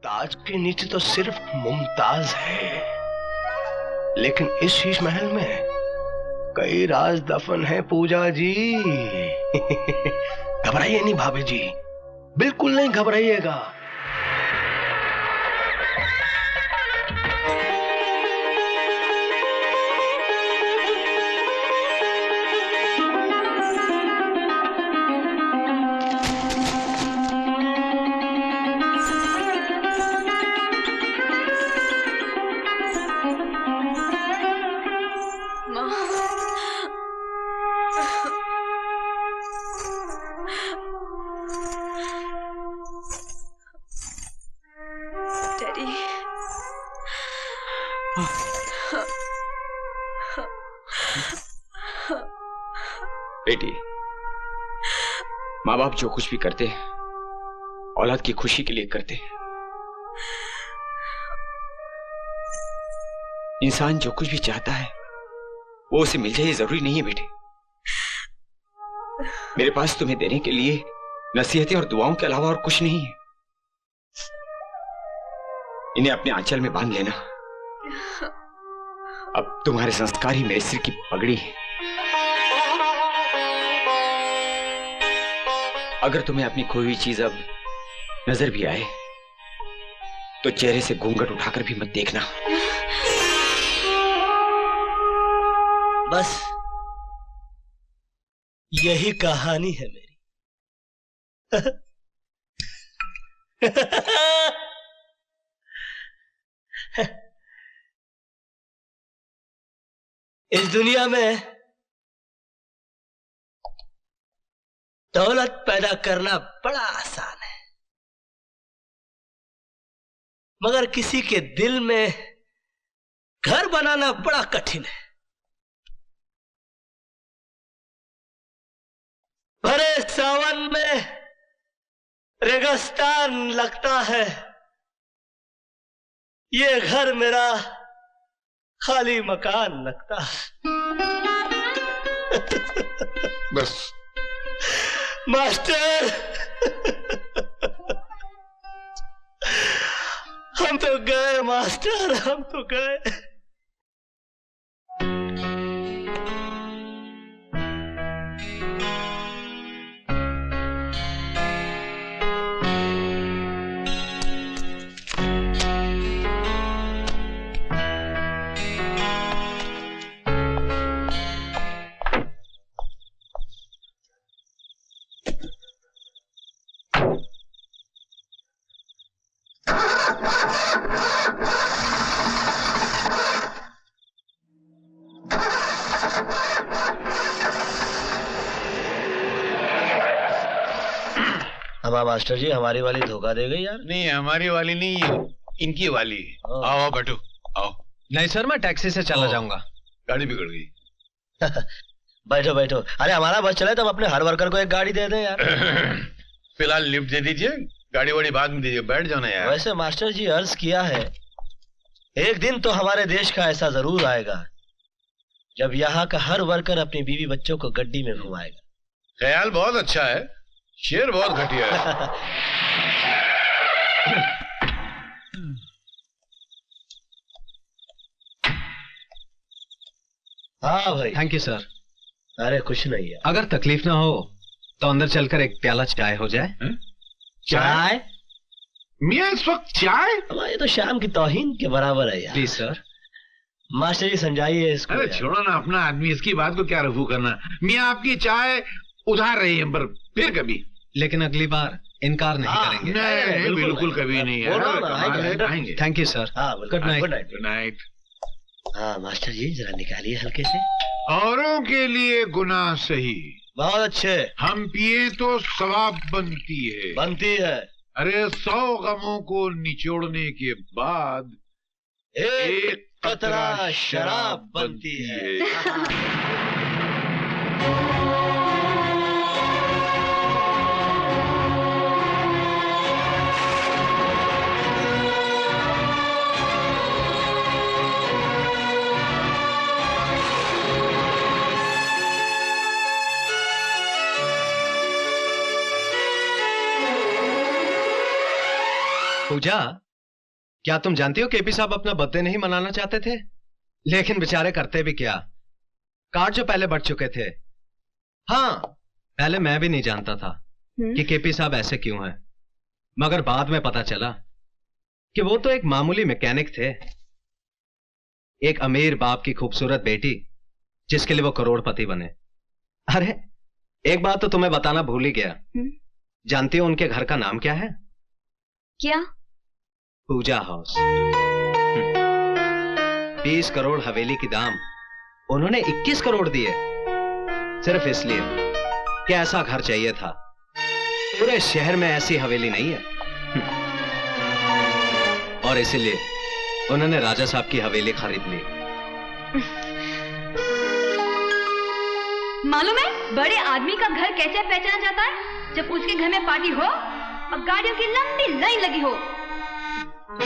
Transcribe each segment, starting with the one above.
ताज के नीचे तो सिर्फ मुमताज है, लेकिन इस शीश महल में कई राज दफन है पूजा जी। घबराइए नहीं भाभी जी, बिल्कुल नहीं घबराइएगा। बेटी, माँ बाप जो कुछ भी करते हैं औलाद की खुशी के लिए करते हैं। इंसान जो कुछ भी चाहता है वो उसे मिल जाए, जरूरी नहीं है बेटे। मेरे पास तुम्हें देने के लिए नसीहतें और दुआओं के अलावा और कुछ नहीं है। इन्हें अपने आंचल में बांध लेना। अब तुम्हारे संस्कार ही मेरे सिर की पगड़ी है। अगर तुम्हें अपनी खोई हुई चीज अब नजर भी आए तो चेहरे से घूंघट उठाकर भी मत देखना। बस यही कहानी है मेरी। इस दुनिया में दौलत पैदा करना बड़ा आसान है, मगर किसी के दिल में घर बनाना बड़ा कठिन है। भरे सावन में रेगिस्तान लगता है, ये घर मेरा खाली मकान लगता है। बस मास्टर, हम तो गए मास्टर, हम तो गए। मास्टर जी, हमारी वाली धोखा दे गई यार। नहीं, हमारी वाली नहीं, इनकी वाली। आओ बैठो, आओ। नहीं सर, मैं टैक्सी से चला जाऊंगा। गाड़ी बिगड़ गई। बैठो बैठो। अरे हमारा बस चले तो हम अपने हर वर्कर को एक गाड़ी दे दें यार। फिलहाल लिफ्ट दे दीजिए, गाड़ी वाड़ी बाद में दीजिए, बैठ जाओ ना यार। वैसे मास्टर जी अर्ज किया है, एक दिन तो हमारे देश का ऐसा जरूर आएगा जब यहाँ का हर वर्कर अपनी बीवी बच्चों को गड्डी में घुमाएगा। ख्याल बहुत अच्छा है, शेर बहुत घटिया है। हाँ भाई। Thank you sir. अरे कुछ नहीं है। अगर तकलीफ ना हो तो अंदर चलकर एक प्याला चाय हो जाए। चाय? मियाँ इस वक्त चाय? ये तो शाम की तौहीन के बराबर है यार। Please sir. मास्टर जी समझाइए इसको। अरे छोड़ो ना अपना आदमी, इसकी बात को क्या रफू करना। मियाँ आपकी चाय उधार रही है, पर फिर कभी। लेकिन अगली बार इनकार नहीं करेंगे। नहीं, बिल्कुल कभी नहीं है। Thank you sir. Good night. Good night. हाँ मास्टर जी जरा निकालिए हल्के से। औरों के लिए गुनाह सही, बहुत अच्छे। हम पिए तो सवाब बनती है। बनती है। अरे 100 गमों को निचोड़ने के बाद एक कतरा शराब बनती है। पूजा, क्या तुम जानती हो केपी साहब अपना बर्थडे नहीं मनाना चाहते थे, लेकिन बेचारे करते भी क्या, कार्ड जो पहले बढ़ चुके थे। हाँ, पहले मैं भी नहीं जानता था कि केपी साहब ऐसे क्यों हैं, मगर बाद में पता चला कि वो तो एक मामूली मैकेनिक थे, एक अमीर बाप की खूबसूरत बेटी जिसके लिए वो करोड़पति बने। अरे एक बात तो तुम्हें बताना भूल ही गया। जानती हो उनके घर का नाम क्या है? क्या? पूजा हाउस। 20 करोड़ हवेली की दाम उन्होंने 21 करोड़ दिए, सिर्फ इसलिए कि ऐसा घर चाहिए था। पूरे शहर में ऐसी हवेली नहीं है। और इसीलिए उन्होंने राजा साहब की हवेली खरीद ली। मालूम है बड़े आदमी का घर कैसे पहचाना जाता है? जब उसके घर में पार्टी हो और गाड़ियों की लंबी लाइन लगी हो। और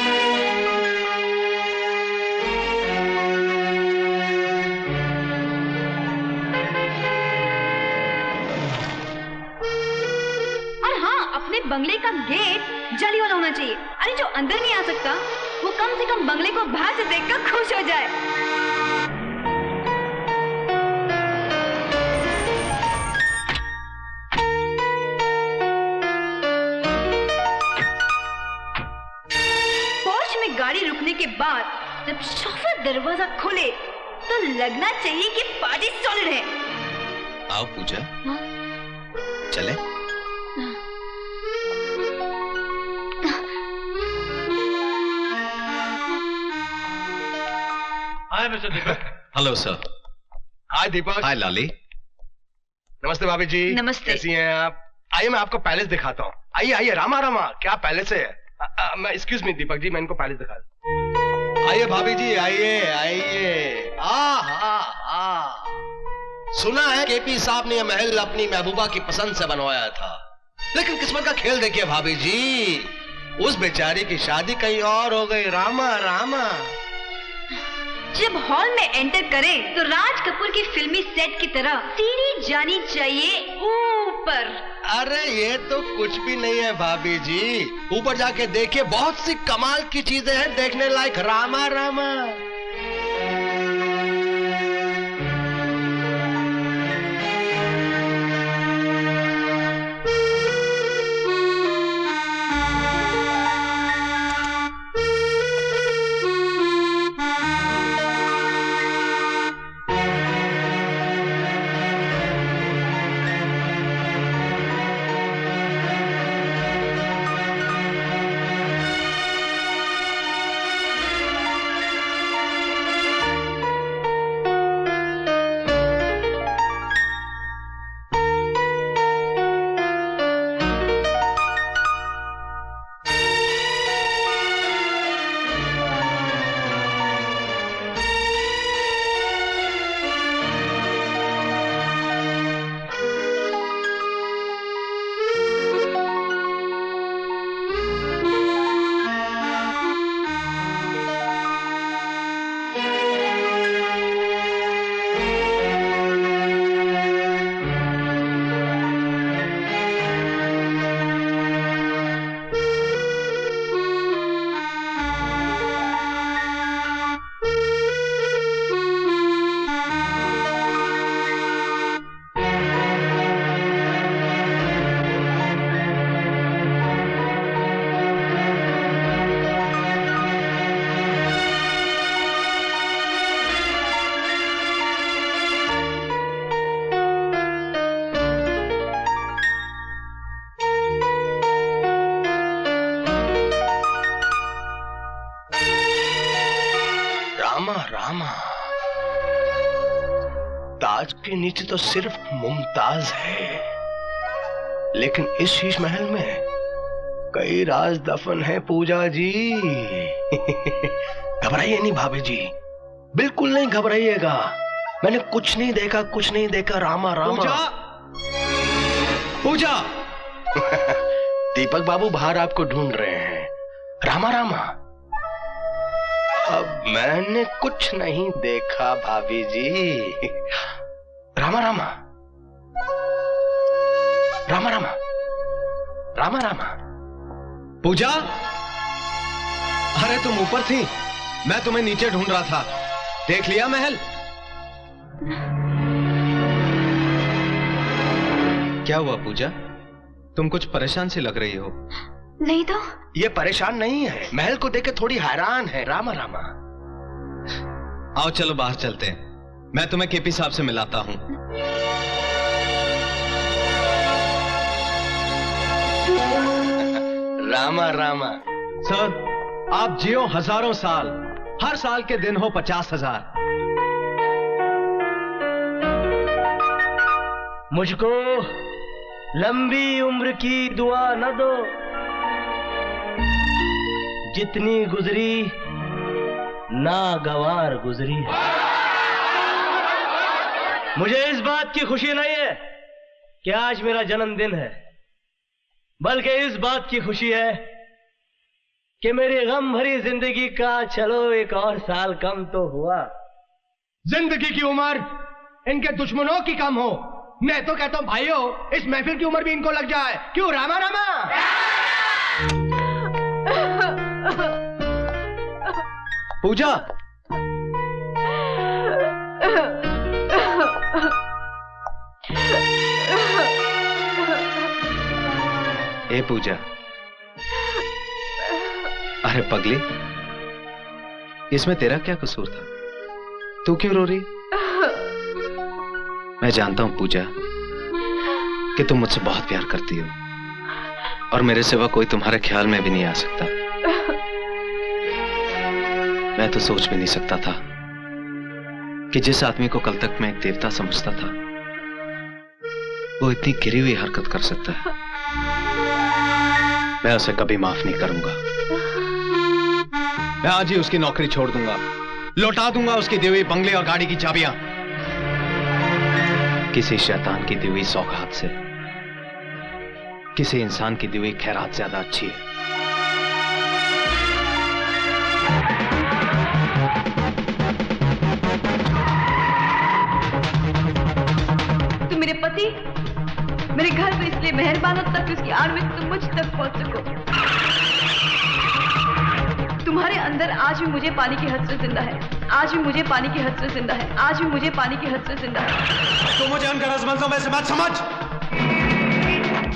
हाँ, अपने बंगले का गेट जाली वाला होना चाहिए। अरे जो अंदर नहीं आ सकता वो कम से कम बंगले को बाहर से देखकर खुश हो जाए। गाड़ी रुकने के बाद जब शोफर दरवाजा खोले तो लगना चाहिए कि पार्टी सॉलिड है। आओ पूजा। हाँ? चले? Hi mister Deepak. Hello sir. Hi Deepak. Hi Lali. नमस्ते भाभी जी। नमस्ते। कैसी हैं आप? आइए मैं आपको पैलेस दिखाता हूँ। आइए आइए, रामा रामा क्या पैलेस है। मैं एक्सक्यूज मी दीपक जी, मैं इनको पैलेस दिखा दूं। आइए भाभी जी, आइए आइए। सुना है केपी साहब ने यह महल अपनी महबूबा की पसंद से बनवाया था, लेकिन किस्मत का खेल देखिए भाभी जी, उस बेचारी की शादी कहीं और हो गई। रामा रामा। जब हॉल में एंटर करें तो राज कपूर की फिल्मी सेट की तरह सीढ़ी जानी चाहिए ऊपर। अरे ये तो कुछ भी नहीं है भाभी जी, ऊपर जाके देखिए, बहुत सी कमाल की चीजें हैं देखने लायक। रामा रामा। ताज के नीचे तो सिर्फ मुमताज है, लेकिन इस शीश महल में कई राज दफन है पूजा जी। घबराइए नहीं भाभी जी, बिल्कुल नहीं घबराइएगा। मैंने कुछ नहीं देखा, कुछ नहीं देखा। रामा रामा। पूजा, पूजा। दीपक बाबू बाहर आपको ढूंढ रहे हैं। रामा रामा। अब मैंने कुछ नहीं देखा भाभी जी। रामा रामा। रामा रामा। रामा रामा। पूजा। अरे तुम ऊपर थी, मैं तुम्हें नीचे ढूंढ रहा था। देख लिया महल? क्या हुआ पूजा, तुम कुछ परेशान सी लग रही हो। नहीं तो। ये परेशान नहीं है, महल को देख के थोड़ी हैरान है। रामा रामा, आओ चलो बाहर चलते हैं, मैं तुम्हें केपी साहब से मिलाता हूं। रामा रामा। सर आप जियो हजारों साल, हर साल के दिन हो 50,000। मुझको लंबी उम्र की दुआ न दो, जितनी गुजरी नागवार गुजरी है। मुझे इस बात की खुशी नहीं है कि आज मेरा जन्मदिन है, बल्कि इस बात की खुशी है कि मेरी गम भरी जिंदगी का चलो एक और साल कम तो हुआ। जिंदगी की उम्र इनके दुश्मनों की कम हो। मैं तो कहता हूं भाइयों, इस महफिल की उम्र भी इनको लग जाए। क्यों रामा रामा? पूजा, ए पूजा, अरे पगली, इसमें तेरा क्या कसूर था? तू क्यों रो रही? मैं जानता हूं पूजा कि तुम मुझसे बहुत प्यार करती हो और मेरे सिवा कोई तुम्हारे ख्याल में भी नहीं आ सकता। मैं तो सोच भी नहीं सकता था कि जिस आदमी को कल तक मैं एक देवता समझता था, वो इतनी गिरी हुई हरकत कर सकता है। मैं उसे कभी माफ नहीं करूंगा। मैं आज ही उसकी नौकरी छोड़ दूंगा, लौटा दूंगा उसकी दी हुई बंगले और गाड़ी की चाबियां। किसी शैतान की दी हुई सौगात से किसी इंसान की दी हुई खैरात ज्यादा अच्छी है। तुम मेरे पति, मेरे घर पर इसलिए मेहरबान हो तक उसकी आड़ में तुम मुझ तक पहुंच सको। तुम्हारे अंदर आज भी मुझे पानी की हसरत जिंदा है, आज भी मुझे पानी की हसरत जिंदा है, आज भी मुझे पानी की हसरत जिंदा है। तो मुझे उनका समझ लो, वैसे बात समझ।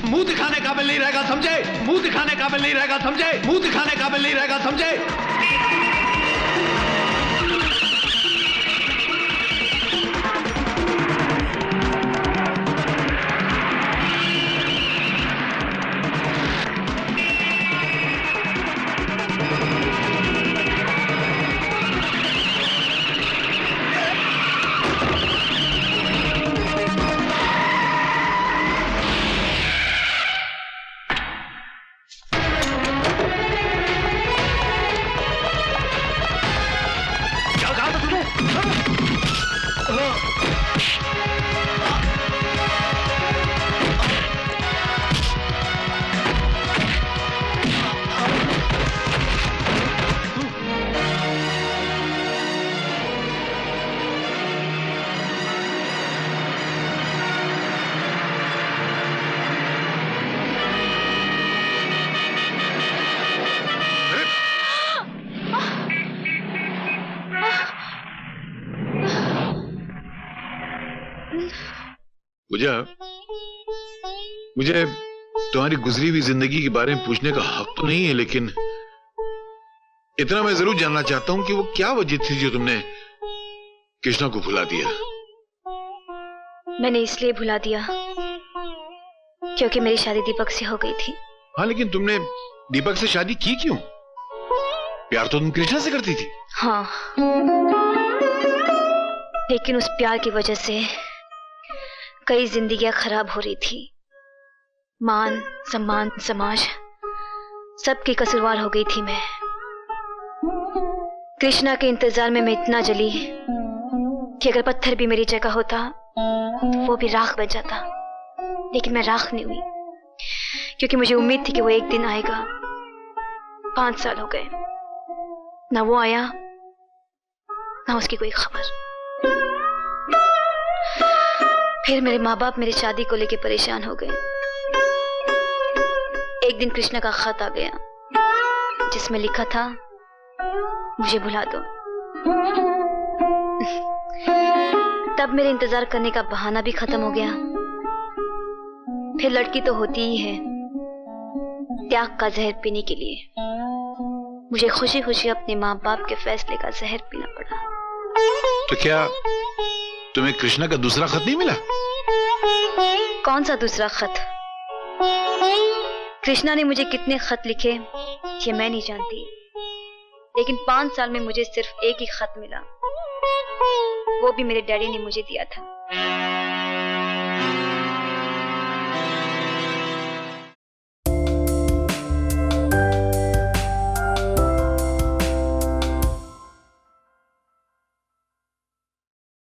मुंह दिखाने काबिल नहीं रहेगा समझे, मुंह दिखाने काबिल नहीं रहेगा समझे, मुंह दिखाने काबिल नहीं रहेगा समझे। पूजा, मुझे तुम्हारी गुजरी हुई जिंदगी के बारे में पूछने का हक तो नहीं है, लेकिन इतना मैं जरूर जानना चाहता हूं कि वो क्या वजह थी जो तुमने कृष्णा को भुला दिया। मैंने इसलिए भुला दिया क्योंकि मेरी शादी दीपक से हो गई थी। हाँ, लेकिन तुमने दीपक से शादी की क्यों? प्यार तो तुम कृष्णा से करती थी। हाँ, लेकिन उस प्यार की वजह से कई जिंदगियां खराब हो रही थी। मान सम्मान समाज सबकी कसूरवार हो गई थी मैं। कृष्णा के इंतजार में मैं इतना जली कि अगर पत्थर भी मेरी जगह होता वो भी राख बन जाता, लेकिन मैं राख नहीं हुई क्योंकि मुझे उम्मीद थी कि वो एक दिन आएगा। 5 साल हो गए, ना वो आया ना उसकी कोई खबर। फिर मेरे माँ बाप मेरी शादी को लेकर परेशान हो गए। एक दिन कृष्णा का खत आ गया जिसमें लिखा था मुझे भुला दो। तब मेरे इंतजार करने का बहाना भी खत्म हो गया। फिर लड़की तो होती ही है त्याग का जहर पीने के लिए। मुझे खुशी खुशी अपने माँ बाप के फैसले का जहर पीना पड़ा। तो क्या तुम्हें कृष्णा का दूसरा खत नहीं मिला? कौन सा दूसरा खत? कृष्णा ने मुझे कितने खत लिखे ये मैं नहीं जानती, लेकिन 5 साल में मुझे सिर्फ एक ही खत मिला। वो भी मेरे डैडी ने मुझे दिया था।